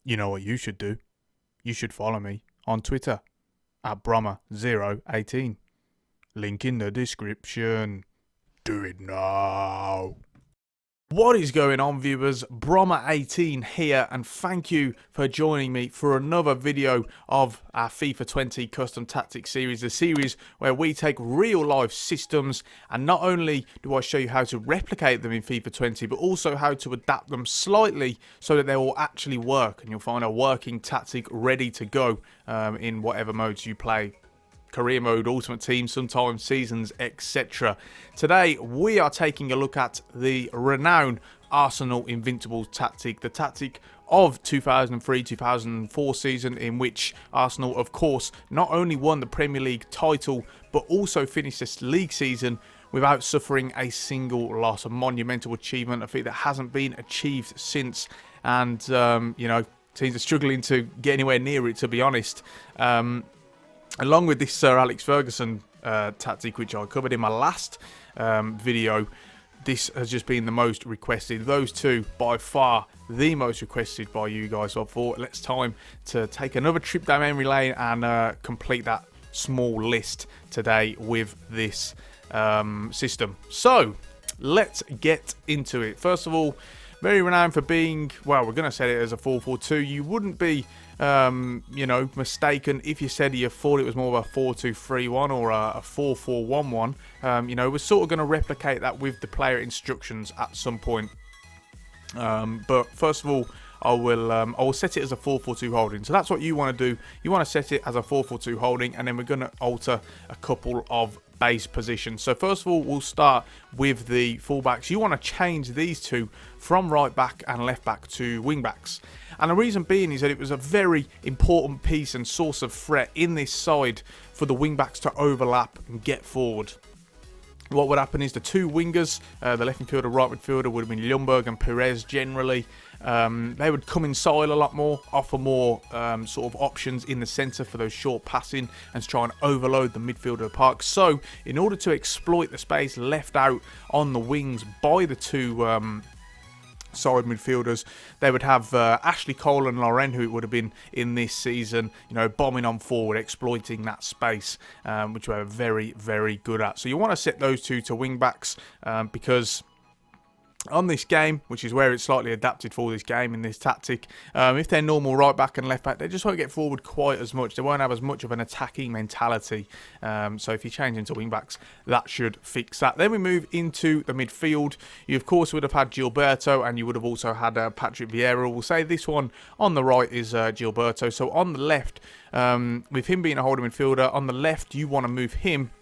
You know what you should do? You should follow me on Twitter at Brommer018. Link in the description. Do it now. What is going on, viewers? Brommer18 here, and thank you for joining me for another video of our FIFA 20 Custom Tactics series, the series where we take real life systems and not only do I show you how to replicate them in FIFA 20, but also how to adapt them slightly so that they will actually work and you'll find a working tactic ready to go in whatever modes you play. Career mode, ultimate team, sometimes seasons, etc. Today we are taking a look at the renowned Arsenal Invincibles tactic, the tactic of 2003-2004 season, in which Arsenal, of course, not only won the Premier League title but also finished this league season without suffering a single loss. A monumental achievement, a feat that hasn't been achieved since, and you know, teams are struggling to get anywhere near it, to be honest. Along with this Sir Alex Ferguson tactic, which I covered in my last video, this has just been the most requested. Those two, by far, the most requested by you guys. So I thought it's time to take another trip down memory lane and complete that small list today with this system. So let's get into it. First of all, very renowned for being, well, we're going to set it as a 4-4-2. You wouldn't be you know, mistaken if you said you thought it was more of a 4-2-3-1 or a 4-4-1-1. You know, we're sort of going to replicate that with the player instructions at some point. But first of all, I will set it as a 4-4-2 holding. So that's what you want to do. You want to set it as a 4-4-2 holding, and then we're going to alter a couple of base positions. So first of all, we'll start with the fullbacks. You want to change these two from right back and left back to wing backs. And the reason being is that it was a very important piece and source of threat in this side for the wing backs to overlap and get forward. What would happen is the two wingers, the left midfielder, right midfielder, would have been Ljungberg and Perez generally. They would come inside a lot more, offer more sort of options in the centre for those short passing and to try and overload the midfielder of the park. So in order to exploit the space left out on the wings by the two side midfielders, they would have Ashley Cole and Lauren, who it would have been in this season, you know, bombing on forward, exploiting that space, which we're very, very good at. So you want to set those two to wing backs because on this game, which is where it's slightly adapted for this game in this tactic, if they're normal right back and left back, they just won't get forward quite as much. They won't have as much of an attacking mentality. So if you change into wing backs, that should fix that. Then we move into the midfield. You of course would have had Gilberto, and you would have also had Patrick Vieira. We'll say this one on the right is Gilberto. So on the left, with him being a holding midfielder, on the left you want to move him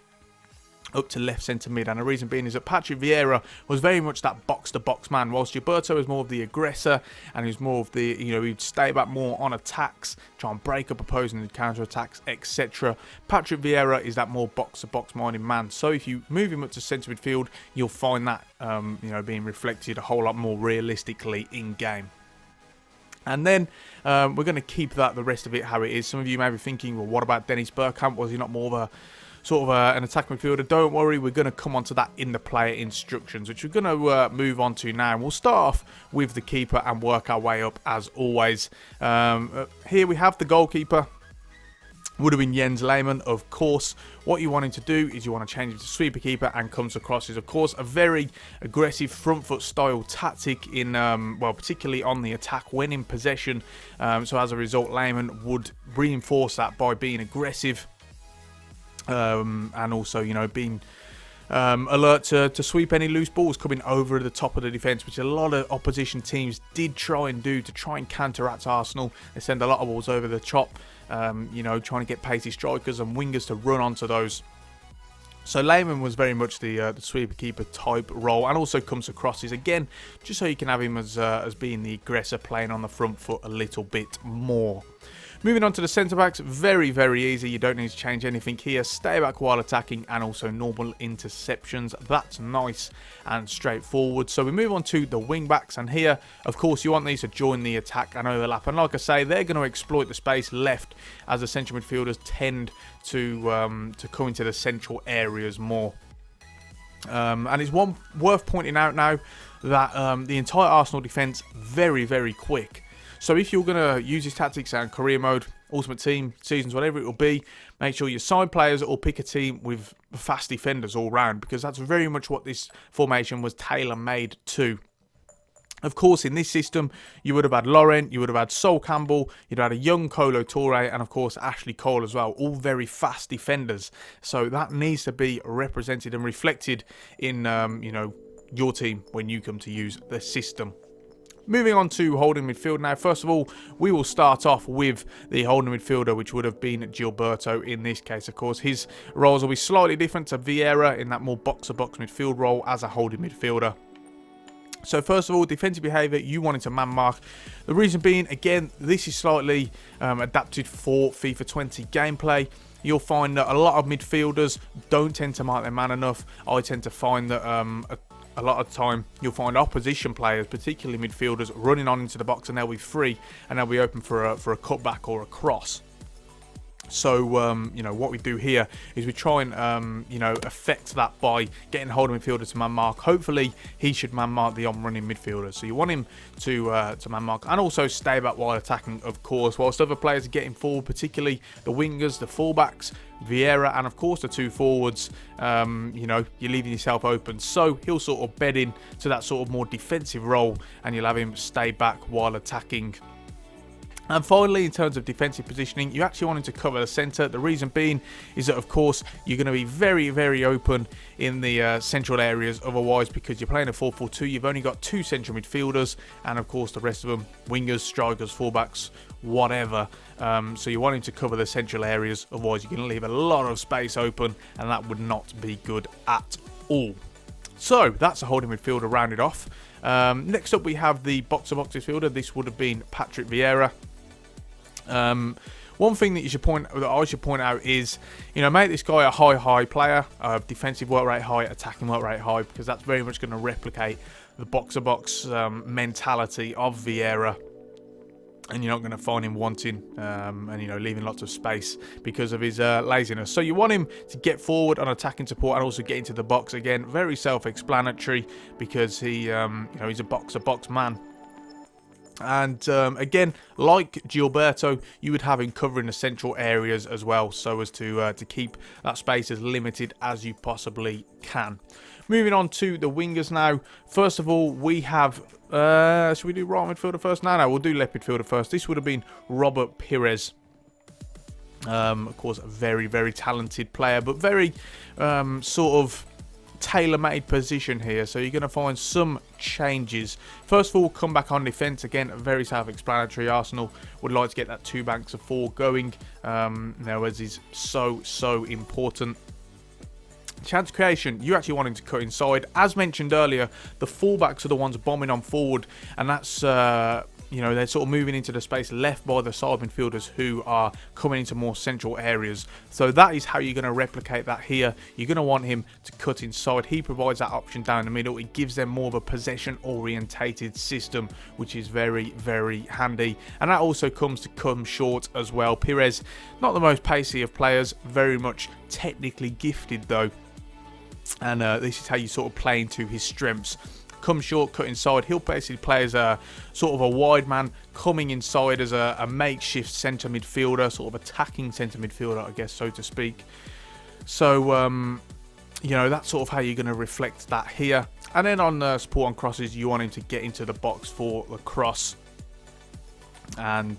up to left centre mid, and the reason being is that Patrick Vieira was very much that box-to-box man, whilst Gilberto is more of the aggressor and he's more of the, you know, he'd stay back more on attacks, try and break up opposing counter-attacks, etc. Patrick Vieira is that more box-to-box minded man, so if you move him up to centre midfield, you'll find that, you know, being reflected a whole lot more realistically in-game. And then we're going to keep that, the rest of it, how it is. Some of you may be thinking, well, what about Dennis Bergkamp? Was he not more of a sort of an attack midfielder? Don't worry, we're going to come on to that in the player instructions, which we're going to move on to now. And we'll start off with the keeper and work our way up as always. Here we have the goalkeeper. Would have been Jens Lehmann, of course. What you wanting to do is you want to change it to sweeper keeper, and comes across is, of course, a very aggressive front foot style tactic in, well, particularly on the attack when in possession. So as a result, Lehmann would reinforce that by being aggressive. And also, you know, being alert to sweep any loose balls coming over the top of the defence, which a lot of opposition teams did try and do to try and counteract Arsenal. They send a lot of balls over the top, you know, trying to get pacey strikers and wingers to run onto those. So Lehmann was very much the sweeper keeper type role, and also comes across is, again, just so you can have him as being the aggressor, playing on the front foot a little bit more. Moving on to the centre-backs, very, very easy. You don't need to change anything here. Stay back while attacking, and also normal interceptions. That's nice and straightforward. So we move on to the wing-backs, and here, of course, you want these to join the attack and overlap. And like I say, they're going to exploit the space left as the central midfielders tend to come into the central areas more. And it's worth pointing out now that the entire Arsenal defence very, very quick. So if you're going to use his tactics and career mode, ultimate team, seasons, whatever it will be, make sure you sign players or pick a team with fast defenders all round, because that's very much what this formation was tailor-made to. Of course, in this system, you would have had Laurent, you would have had Sol Campbell, you'd have had a young Kolo Touré, and of course Ashley Cole as well, all very fast defenders. So that needs to be represented and reflected in, you know, your team when you come to use the system. Moving on to holding midfield now. First of all, we will start off with the holding midfielder, which would have been Gilberto in this case. Of course, his roles will be slightly different to Vieira in that more box-to-box midfield role as a holding midfielder. So first of all, defensive behaviour, you wanted to man mark. The reason being, again, this is slightly adapted for FIFA 20 gameplay. You'll find that a lot of midfielders don't tend to mark their man enough. I tend to find that a lot of time you'll find opposition players, particularly midfielders, running on into the box, and they'll be free and they'll be open for a cutback or a cross. So, you know, what we do here is we try and, you know, affect that by getting the holding midfielder to man mark. Hopefully, he should man mark the on-running midfielder. So you want him to man mark and also stay back while attacking, of course, whilst other players are getting forward, particularly the wingers, the fullbacks, Vieira, and of course the two forwards. You know, you're leaving yourself open. So he'll sort of bed in to that sort of more defensive role, and you'll have him stay back while attacking. And finally, in terms of defensive positioning, you actually want him to cover the centre. The reason being is that, of course, you're going to be very, very open in the central areas otherwise, because you're playing a 4-4-2. You've only got two central midfielders, and of course the rest of them, wingers, strikers, fullbacks, whatever. So you want him to cover the central areas, otherwise you're going to leave a lot of space open, and that would not be good at all. So that's a holding midfielder rounded off. Next up, we have the box-to-box midfielder. This would have been Patrick Vieira. One thing that I should point out is, you know, make this guy a high player, defensive work rate high, attacking work rate high, because that's very much going to replicate the box-to-box mentality of Vieira, and you're not going to find him wanting and, you know, leaving lots of space because of his laziness. So you want him to get forward on attacking support and also get into the box. Again, very self-explanatory, because he, you know, he's a box-to-box man. And again, like Gilberto, you would have him covering the central areas as well, so as to keep that space as limited as you possibly can. Moving on to the wingers now. First of all, we have... should we do right midfielder first? No, we'll do left midfielder first. This would have been Robert Pires. Of course, a very, very talented player, but very sort of tailor-made position here, so you're going to find some changes. First of all, come back on defence. Again, very self-explanatory. Arsenal would like to get that two banks of four going, now, as is so important. Chance creation, you actually want him to cut inside. As mentioned earlier, the fullbacks are the ones bombing on forward, and that's you know, they're sort of moving into the space left by the side midfielders who are coming into more central areas. So that is how you're going to replicate that here. You're going to want him to cut inside. He provides that option down the middle. It gives them more of a possession orientated system, which is very, very handy. And that also comes to come short as well. Pires, not the most pacey of players, very much technically gifted though. And this is how you sort of play into his strengths. Come short, cut inside. He'll basically play as a sort of a wide man, coming inside as a makeshift centre midfielder, sort of attacking centre midfielder, I guess, so to speak. So, you know, that's sort of how you're going to reflect that here. And then on support on crosses, you want him to get into the box for the cross. And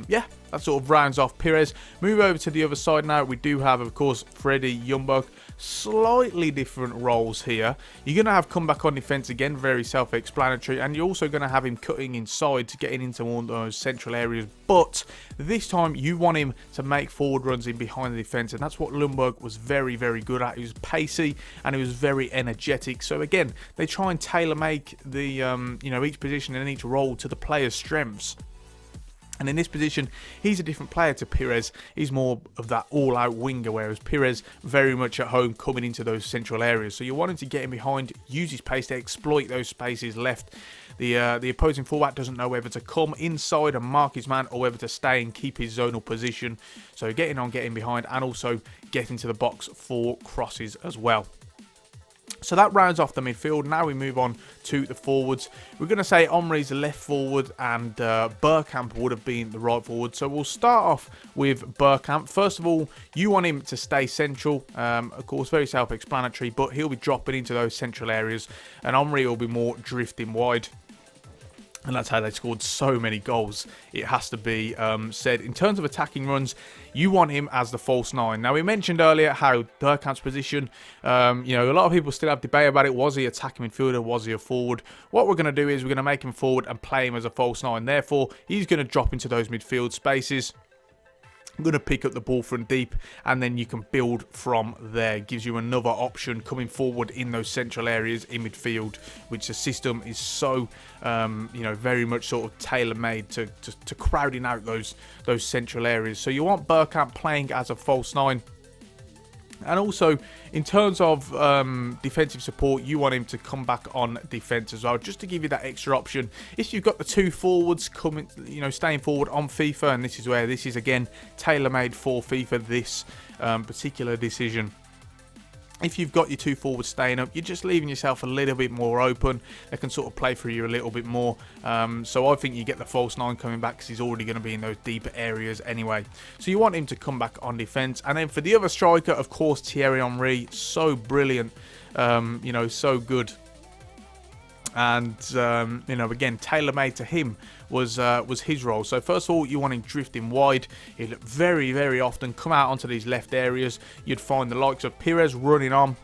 yeah, that sort of rounds off Pires. Move over to the other side now. We do have, of course, Freddie Ljungberg. Slightly different roles here. You're going to have come back on defence again, very self-explanatory, and you're also going to have him cutting inside to getting into one of those central areas. But this time you want him to make forward runs in behind the defence, and that's what Ljungberg was very, very good at. He was pacey and he was very energetic. So again, they try and tailor-make the you know, each position and each role to the player's strengths. And in this position, he's a different player to Pires. He's more of that all-out winger, whereas Pires very much at home coming into those central areas. So you want him to get in behind, use his pace to exploit those spaces left. The opposing fullback doesn't know whether to come inside and mark his man or whether to stay and keep his zonal position. So getting on, getting behind, and also getting to the box for crosses as well. So that rounds off the midfield. Now we move on to the forwards. We're going to say Omri's the left forward and Bergkamp would have been the right forward. So we'll start off with Bergkamp. First of all, you want him to stay central. Of course, very self-explanatory, but he'll be dropping into those central areas and Omri will be more drifting wide. And that's how they scored so many goals, it has to be said. In terms of attacking runs, you want him as the false nine. Now, we mentioned earlier how Bergkamp's position, you know, a lot of people still have debate about it. Was he attacking midfielder? Was he a forward? What we're going to do is we're going to make him forward and play him as a false nine. Therefore, he's going to drop into those midfield spaces. I'm going to pick up the ball from deep and then you can build from there. Gives you another option coming forward in those central areas in midfield, which the system is so, you know, very much sort of tailor-made to crowding out those central areas. So you want Bergkamp playing as a false nine. And also, in terms of defensive support, you want him to come back on defense as well, just to give you that extra option. If you've got the two forwards coming, you know, staying forward on FIFA, and this is where this is again tailor-made for FIFA, this particular decision. If you've got your two forwards staying up, you're just leaving yourself a little bit more open. They can sort of play through you a little bit more. So I think you get the false nine coming back because he's already going to be in those deeper areas anyway. So you want him to come back on defence. And then for the other striker, of course, Thierry Henry. So brilliant. You know, so good. And, you know, again, tailor-made to him was his role. So first of all, you want him drifting wide. He'll very, very often come out onto these left areas. You'd find the likes of Pires running on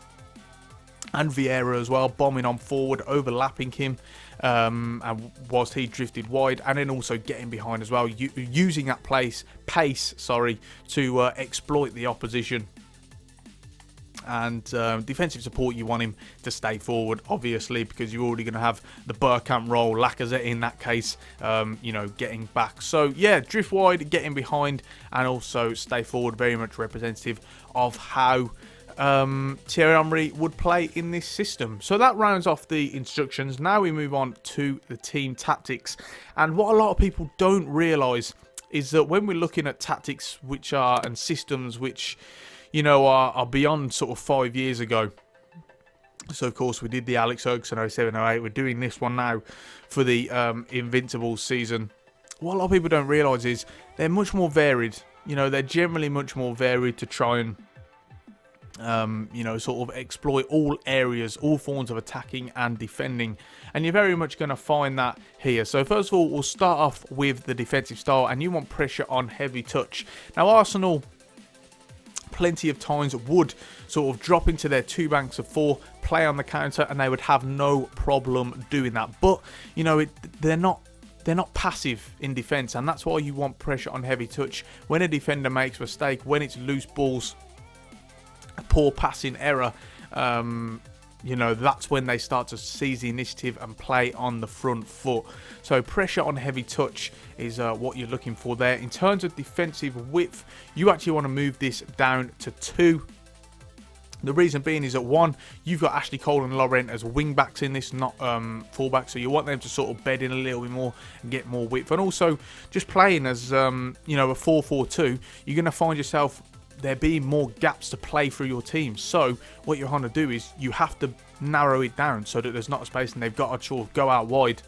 and Vieira as well, bombing on forward, overlapping him, and whilst he drifted wide, and then also getting behind as well, using that pace, to exploit the opposition. And defensive support, you want him to stay forward, obviously, because you're already going to have the Bergkamp role, Lacazette in that case, you know, getting back. So, yeah, drift wide, getting behind, and also stay forward, very much representative of how Thierry Henry would play in this system. So that rounds off the instructions. Now we move on to the team tactics. And what a lot of people don't realise is that when we're looking at tactics and systems which, you know, are beyond sort of 5 years ago. So, of course, we did the Alex Ferguson 07-08. We're doing this one now for the Invincibles season. What a lot of people don't realise is they're much more varied. You know, they're generally much more varied to try and, you know, sort of exploit all areas, all forms of attacking and defending. And you're very much going to find that here. So, first of all, we'll start off with the defensive style. And you want pressure on heavy touch. Now, Arsenal plenty of times would sort of drop into their two banks of four, play on the counter, and they would have no problem doing that. But, you know, they're not passive in defence, and that's why you want pressure on heavy touch. When a defender makes a mistake, when it's loose balls, a poor passing error, you know, that's when they start to seize the initiative and play on the front foot. So pressure on heavy touch is what you're looking for there. In terms of defensive width, you actually want to move this down to 2. The reason being is that 1, you've got Ashley Cole and Laurent as wing backs in this, not fullbacks. So you want them to sort of bed in a little bit more and get more width. And also, just playing as, you know, a 4-4-2, you're going to find yourself there being more gaps to play through your team. So what you're going to do is you have to narrow it down so that there's not a space and they've got to sort of go out wide.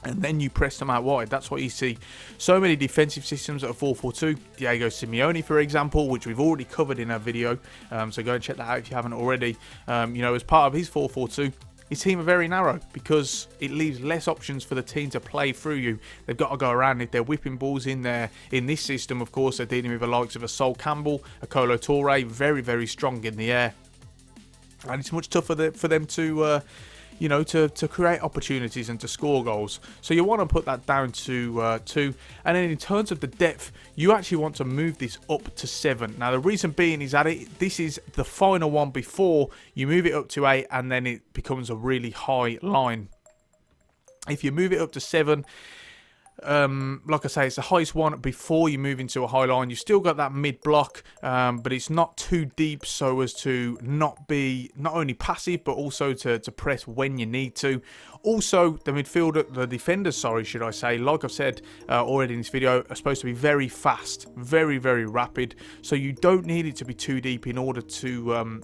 And then you press them out wide. That's what you see. So many defensive systems that are 4-4-2. Diego Simeone, for example, which we've already covered in our video. So go and check that out if you haven't already. You know, as part of his 4-4-2, his team are very narrow because it leaves less options for the team to play through you. They've got to go around. If they're whipping balls in there, in this system, of course, they're dealing with the likes of a Sol Campbell, a Kolo Touré, very, very strong in the air. And it's much tougher for them to, you know, to create opportunities and to score goals. So you want to put that down to 2. And then in terms of the depth, you actually want to move this up to 7. Now, the reason being is that this is the final one before you move it up to 8 and then it becomes a really high line. If you move it up to 7, like I say, it's the highest one before you move into a high line. You've still got that mid block, but it's not too deep so as to not only passive but also to press when you need to. Also, the defenders, should I say, like I've said already in this video, are supposed to be very fast, very, very rapid. So you don't need it to be too deep in order to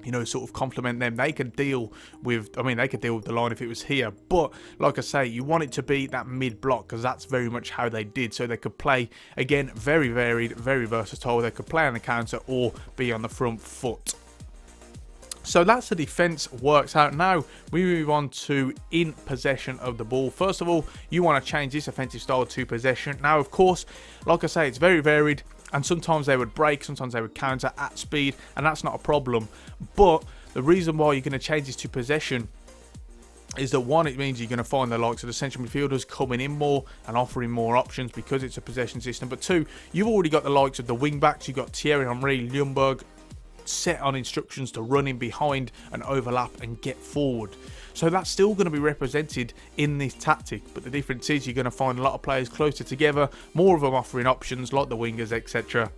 you know, sort of complement them. They could deal with, I mean, they could deal with the line if it was here, but like I say, you want it to be that mid block, because that's very much how they did. So they could play, again, very varied, very versatile. They could play on the counter or be on the front foot. So that's the defense works out. Now we move on to in possession of the ball. First of all, you want to change this offensive style to possession. Now, of course, like I say, it's very varied, and sometimes they would break, sometimes they would counter at speed, and that's not a problem. But the reason why you're going to change this to possession is that, one, it means you're going to find the likes of the central midfielders coming in more and offering more options because it's a possession system. But two, you've already got the likes of the wing backs. You've got Thierry Henry, Ljungberg, set on instructions to run in behind and overlap and get forward. So that's still going to be represented in this tactic, but the difference is you're going to find a lot of players closer together, more of them offering options like the wingers, etc.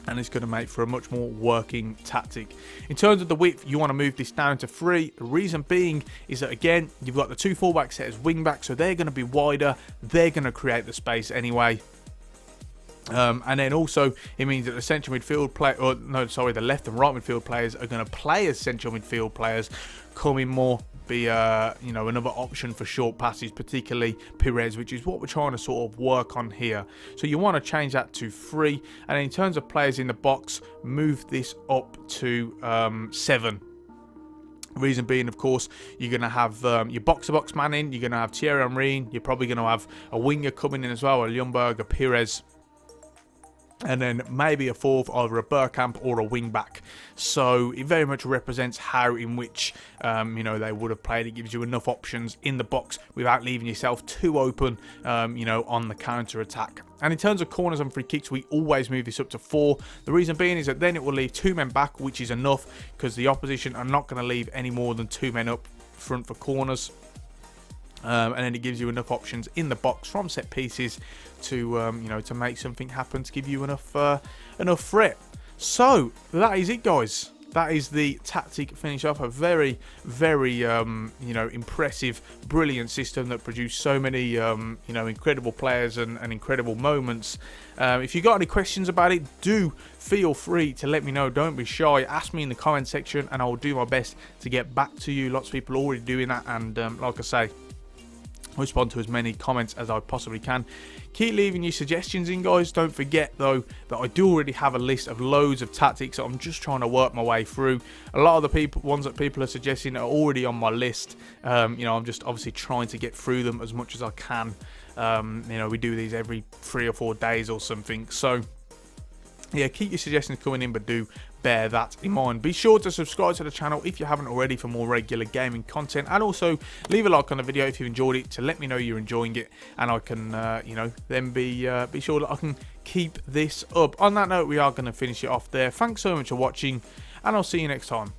And it's going to make for a much more working tactic. In terms of the width, you want to move this down to 3. The reason being is that, again, you've got the 2 fullbacks set as wing backs, so they're going to be wider, they're going to create the space anyway. And then also it means that the central midfield player, or no, sorry, the left and right midfield players are going to play as central midfield players, come in more, be you know, another option for short passes, particularly Pires, which is what we're trying to sort of work on here. So you want to change that to 3, and in terms of players in the box, move this up to 7. Reason being, of course, you're going to have your box-to-box man in, you're going to have Thierry Henry, you're probably going to have a winger coming in as well, a Ljungberg, a Pires, and then maybe a fourth, either a Bergkamp or a wing back. So it very much represents how in which you know, they would have played. It gives you enough options in the box without leaving yourself too open, you know, on the counter attack. And in terms of corners and free kicks, we always move this up to 4. The reason being is that then it will leave 2 men back, which is enough, because the opposition are not going to leave any more than 2 men up front for corners. And then it gives you enough options in the box from set pieces to you know, to make something happen, to give you enough threat. So that is it, guys. That is the tactic finish off. A very, very you know, impressive, brilliant system that produced so many you know, incredible players and incredible moments. If you got any questions about it, do feel free to let me know. Don't be shy. Ask me in the comment section, and I will do my best to get back to you. Lots of people are already doing that, and like I say, respond to as many comments as I possibly can. Keep leaving your suggestions in, guys. Don't forget, though, that I do already have a list of loads of tactics that I'm just trying to work my way through. A lot of the ones that people are suggesting are already on my list. You know, I'm just obviously trying to get through them as much as I can. You know, we do these every 3 or 4 days or something. So yeah, keep your suggestions coming in, but do bear that in mind. Be sure to subscribe to the channel if you haven't already for more regular gaming content, and also leave a like on the video if you enjoyed it, to let me know you're enjoying it, and I can you know, then be sure that I can keep this up. On that note, we are going to finish it off there. Thanks so much for watching, and I'll see you next time.